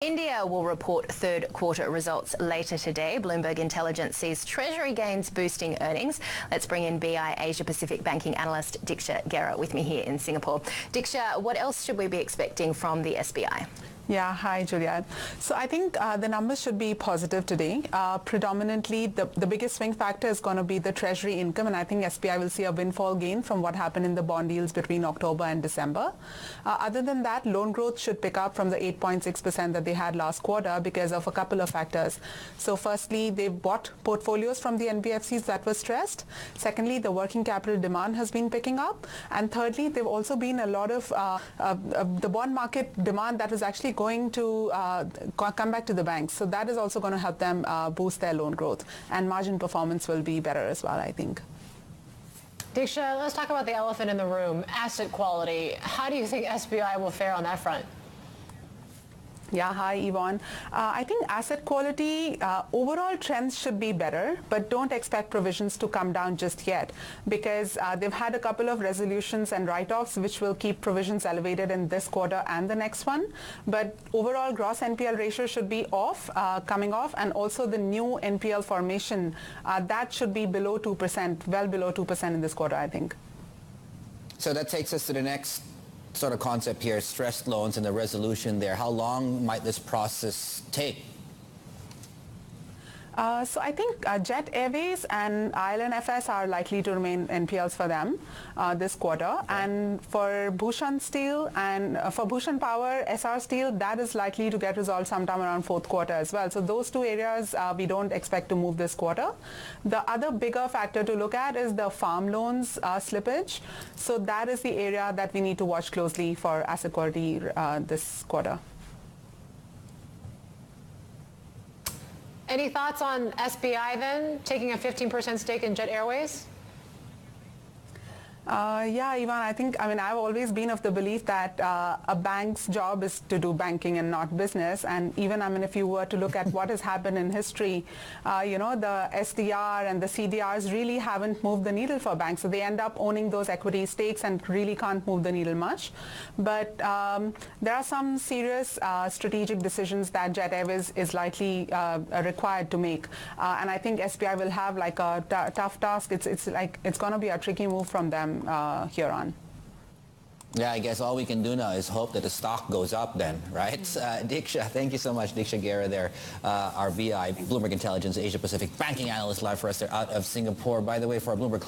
India will report third quarter results later today. Bloomberg Intelligence sees Treasury gains boosting earnings. Let's bring in BI Asia Pacific banking analyst Diksha Gera with me here in Singapore. Diksha, what else should we be expecting from the SBI? Yeah, hi, Juliet. So I think the numbers should be positive today. Predominantly, the biggest swing factor is going to be the Treasury income, and I think SBI will see a windfall gain from what happened in the bond deals between October and December. Other than that, loan growth should pick up from the 8.6% that they had last quarter because of a couple of factors. So firstly, they bought portfolios from the NBFCs that were stressed. Secondly, the working capital demand has been picking up. And thirdly, there have also been a lot of the bond market demand that was actually going to come back to the banks. So that is also going to help them boost their loan growth. And margin performance will be better as well, I think. Diksha, let's talk about the elephant in the room, asset quality. How do you think SBI will fare on that front? Yeah, hi, Yvonne. I think asset quality, overall trends should be better, but don't expect provisions to come down just yet because they've had a couple of resolutions and write-offs which will keep provisions elevated in this quarter and the next one. But overall gross NPL ratio should be coming off, and also the new NPL formation, that should be below 2%, well below 2% in this quarter, I think. So that takes us to the next sort of concept here, stressed loans and the resolution there. How long might this process take? So I think Jet Airways and ILNFS are likely to remain NPLs for them this quarter. Okay. And for Bhushan Steel and for Bhushan Power, SR Steel, that is likely to get resolved sometime around fourth quarter as well. So those two areas we don't expect to move this quarter. The other bigger factor to look at is the farm loans slippage. So that is the area that we need to watch closely for asset quality this quarter. Any thoughts on SBI then, taking a 15% stake in Jet Airways? Yeah, Ivan, I've always been of the belief that a bank's job is to do banking and not business. And even, if you were to look at what has happened in history, the SDR and the CDRs really haven't moved the needle for banks. So they end up owning those equity stakes and really can't move the needle much. But there are some serious strategic decisions that Jet Airways is likely required to make. And I think SBI will have like a tough task. It's going to be a tricky move from them here on. Yeah, I guess all we can do now is hope that the stock goes up then, right? Diksha, thank you so much. Diksha Gera there, our BI, Bloomberg Intelligence Asia Pacific banking analyst, live for us there out of Singapore. By the way, for our Bloomberg client,